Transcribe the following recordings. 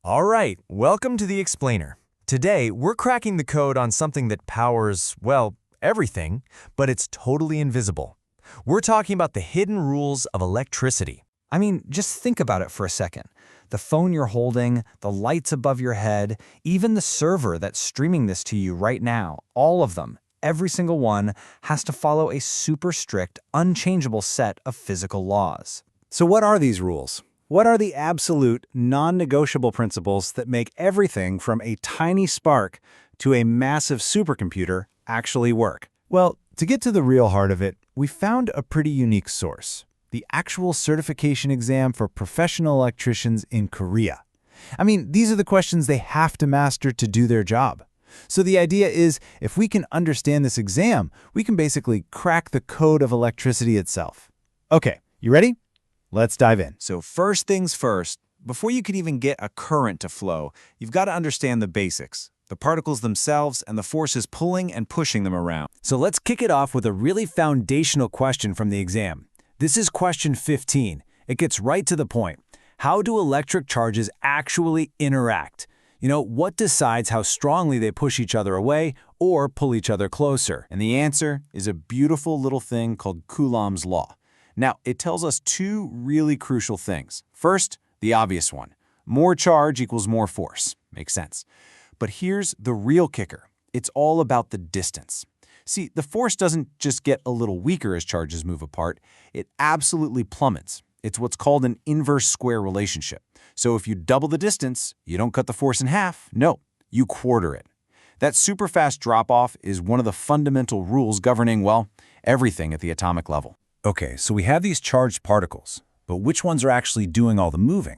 All right, welcome to the Explainer. Today, we're cracking the code on something that powers, well, everything, but it's totally invisible. We're talking about the hidden rules of electricity. I mean, just think about it for a second. The phone you're holding, the lights above your head, even the server that's streaming this to you right now, all of them, every single one, has to follow a super strict, unchangeable set of physical laws. So what are these rules? What are the absolute, non-negotiable principles that make everything from a tiny spark to a massive supercomputer actually work? Well, to get to the real heart of it, we found a pretty unique source: the actual certification exam for professional electricians in Korea. I mean, these are the questions they have to master to do their job. So the idea is, if we can understand this exam, we can basically crack the code of electricity itself. Okay, you ready? Let's dive in. So first things first, before you could even get a current to flow, you've got to understand the basics, the particles themselves and the forces pulling and pushing them around. So let's kick it off with a really foundational question from the exam. This is question 15. It gets right to the point. How do electric charges actually interact? What decides how strongly they push each other away or pull each other closer? And the answer is a beautiful little thing called Coulomb's law. Now, it tells us two really crucial things. First, the obvious one. More charge equals more force. Makes sense. But here's the real kicker. It's all about the distance. See, the force doesn't just get a little weaker as charges move apart. It absolutely plummets. It's what's called an inverse square relationship. So if you double the distance, you don't cut the force in half. No, you quarter it. That super fast drop-off is one of the fundamental rules governing, well, everything at the atomic level. Okay, so we have these charged particles, but which ones are actually doing all the moving?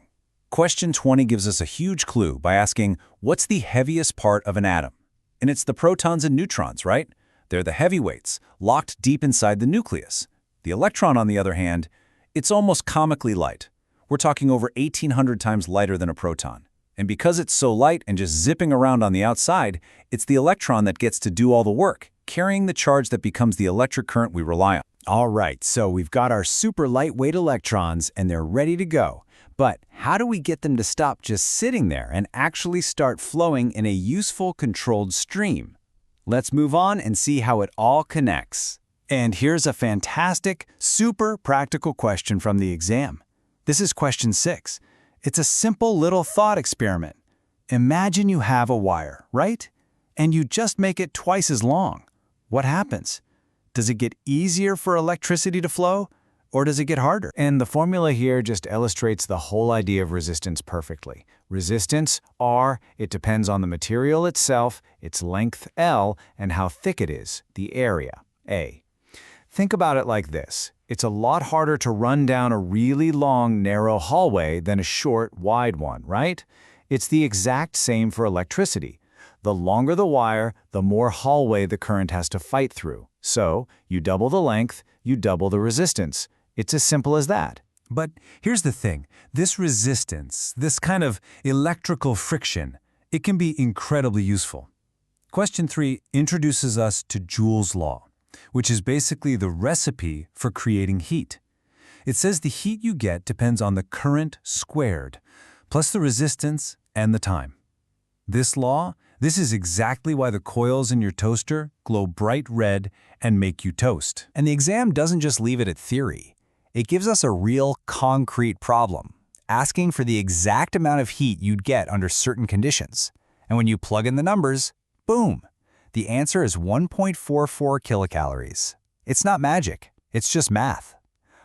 Question 20 gives us a huge clue by asking, what's the heaviest part of an atom? And it's the protons and neutrons, right? They're the heavyweights, locked deep inside the nucleus. The electron, on the other hand, it's almost comically light. We're talking over 1,800 times lighter than a proton. And because it's so light and just zipping around on the outside, it's the electron that gets to do all the work, carrying the charge that becomes the electric current we rely on. All right, so we've got our super lightweight electrons and they're ready to go. But how do we get them to stop just sitting there and actually start flowing in a useful controlled stream? Let's move on and see how it all connects. And here's a fantastic, super practical question from the exam. This is question 6. It's a simple little thought experiment. Imagine you have a wire, right? And you just make it twice as long. What happens? Does it get easier for electricity to flow, or does it get harder? And the formula here just illustrates the whole idea of resistance perfectly. Resistance, R, it depends on the material itself, its length, L, and how thick it is, the area, A. Think about it like this. It's a lot harder to run down a really long, narrow hallway than a short, wide one, right? It's the exact same for electricity. The longer the wire, the more hallway the current has to fight through. So, you double the length, you double the resistance. It's as simple as that. But here's the thing. This resistance, this kind of electrical friction, it can be incredibly useful. Question 3 introduces us to Joule's law, which is basically the recipe for creating heat. It says the heat you get depends on the current squared, plus the resistance and the time. This is exactly why the coils in your toaster glow bright red and make you toast. And the exam doesn't just leave it at theory. It gives us a real, concrete problem, asking for the exact amount of heat you'd get under certain conditions. And when you plug in the numbers, boom! The answer is 1.44 kilocalories. It's not magic, it's just math.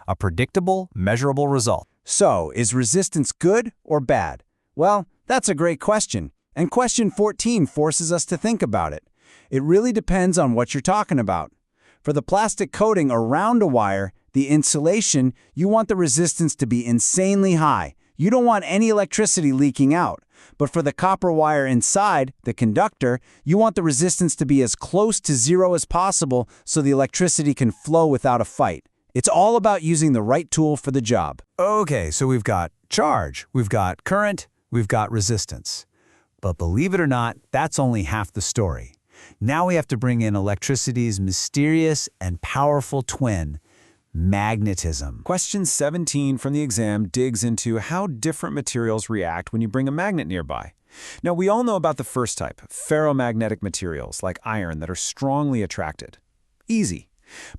A predictable, measurable result. So, is resistance good or bad? Well, that's a great question. And question 14 forces us to think about it. It really depends on what you're talking about. For the plastic coating around a wire, the insulation, you want the resistance to be insanely high. You don't want any electricity leaking out. But for the copper wire inside, the conductor, you want the resistance to be as close to zero as possible so the electricity can flow without a fight. It's all about using the right tool for the job. Okay, so we've got charge, we've got current, we've got resistance. But believe it or not, that's only half the story. Now we have to bring in electricity's mysterious and powerful twin, magnetism. Question 17 from the exam digs into how different materials react when you bring a magnet nearby. Now, we all know about the first type, ferromagnetic materials like iron that are strongly attracted. Easy.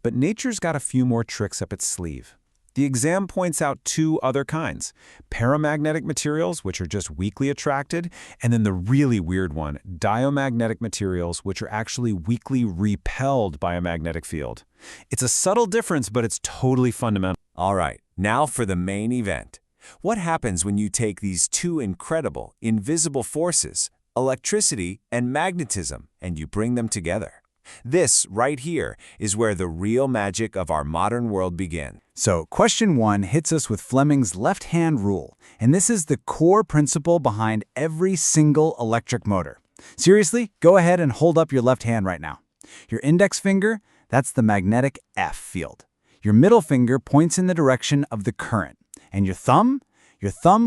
But nature's got a few more tricks up its sleeve. The exam points out two other kinds, paramagnetic materials, which are just weakly attracted, and then the really weird one, diamagnetic materials, which are actually weakly repelled by a magnetic field. It's a subtle difference, but it's totally fundamental. All right, now for the main event. What happens when you take these two incredible, invisible forces, electricity and magnetism, and you bring them together? This, right here, is where the real magic of our modern world begins. So, question 1 hits us with Fleming's left-hand rule, and this is the core principle behind every single electric motor. Seriously, go ahead and hold up your left hand right now. Your index finger, that's the magnetic F field. Your middle finger points in the direction of the current, and your thumb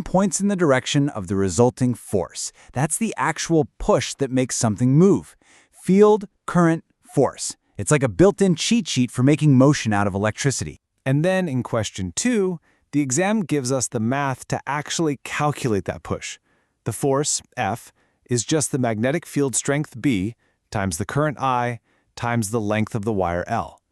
points in the direction of the resulting force. That's the actual push that makes something move. Field, current, force. It's like a built-in cheat sheet for making motion out of electricity. And then in question 2, the exam gives us the math to actually calculate that push. The force, F, is just the magnetic field strength B times the current I times the length of the wire L.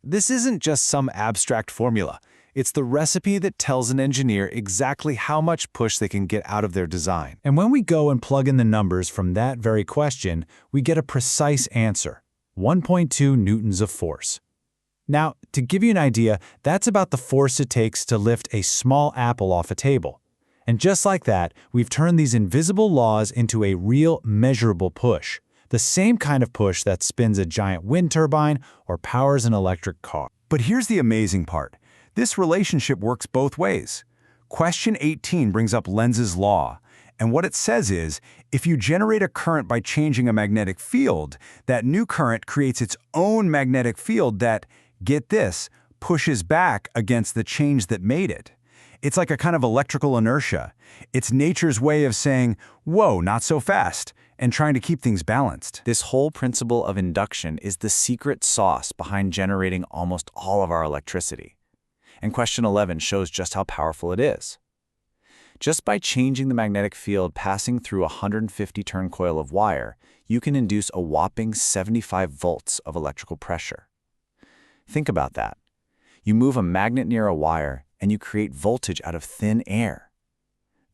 This isn't just some abstract formula. It's the recipe that tells an engineer exactly how much push they can get out of their design. And when we go and plug in the numbers from that very question, we get a precise answer, 1.2 newtons of force. Now, to give you an idea, that's about the force it takes to lift a small apple off a table. And just like that, we've turned these invisible laws into a real measurable push, the same kind of push that spins a giant wind turbine or powers an electric car. But here's the amazing part. This relationship works both ways. Question 18 brings up Lenz's law, and what it says is, if you generate a current by changing a magnetic field, that new current creates its own magnetic field that, get this, pushes back against the change that made it. It's like a kind of electrical inertia. It's nature's way of saying, whoa, not so fast, and trying to keep things balanced. This whole principle of induction is the secret sauce behind generating almost all of our electricity. And question 11 shows just how powerful it is. Just by changing the magnetic field passing through a 150-turn coil of wire, you can induce a whopping 75 volts of electrical pressure. Think about that. You move a magnet near a wire, and you create voltage out of thin air.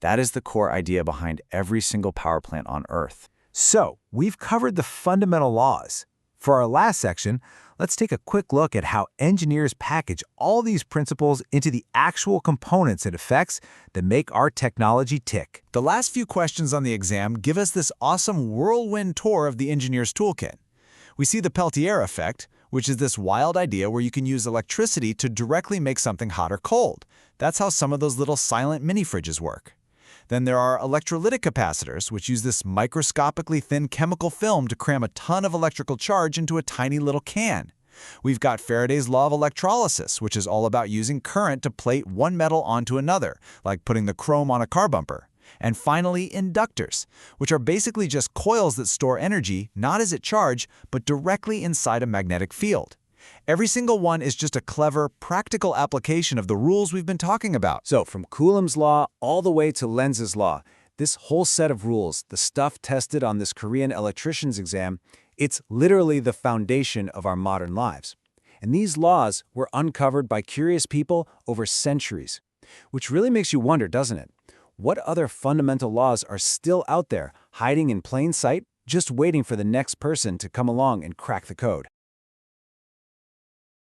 That is the core idea behind every single power plant on Earth. So, we've covered the fundamental laws. For our last section, let's take a quick look at how engineers package all these principles into the actual components and effects that make our technology tick. The last few questions on the exam give us this awesome whirlwind tour of the engineer's toolkit. We see the Peltier effect, which is this wild idea where you can use electricity to directly make something hot or cold. That's how some of those little silent mini-fridges work. Then there are electrolytic capacitors, which use this microscopically thin chemical film to cram a ton of electrical charge into a tiny little can. We've got Faraday's law of electrolysis, which is all about using current to plate one metal onto another, like putting the chrome on a car bumper. And finally, inductors, which are basically just coils that store energy, not as at charge, but directly inside a magnetic field. Every single one is just a clever, practical application of the rules we've been talking about. So, from Coulomb's law all the way to Lenz's law, this whole set of rules, the stuff tested on this Korean electrician's exam, it's literally the foundation of our modern lives. And these laws were uncovered by curious people over centuries. Which really makes you wonder, doesn't it? What other fundamental laws are still out there, hiding in plain sight, just waiting for the next person to come along and crack the code?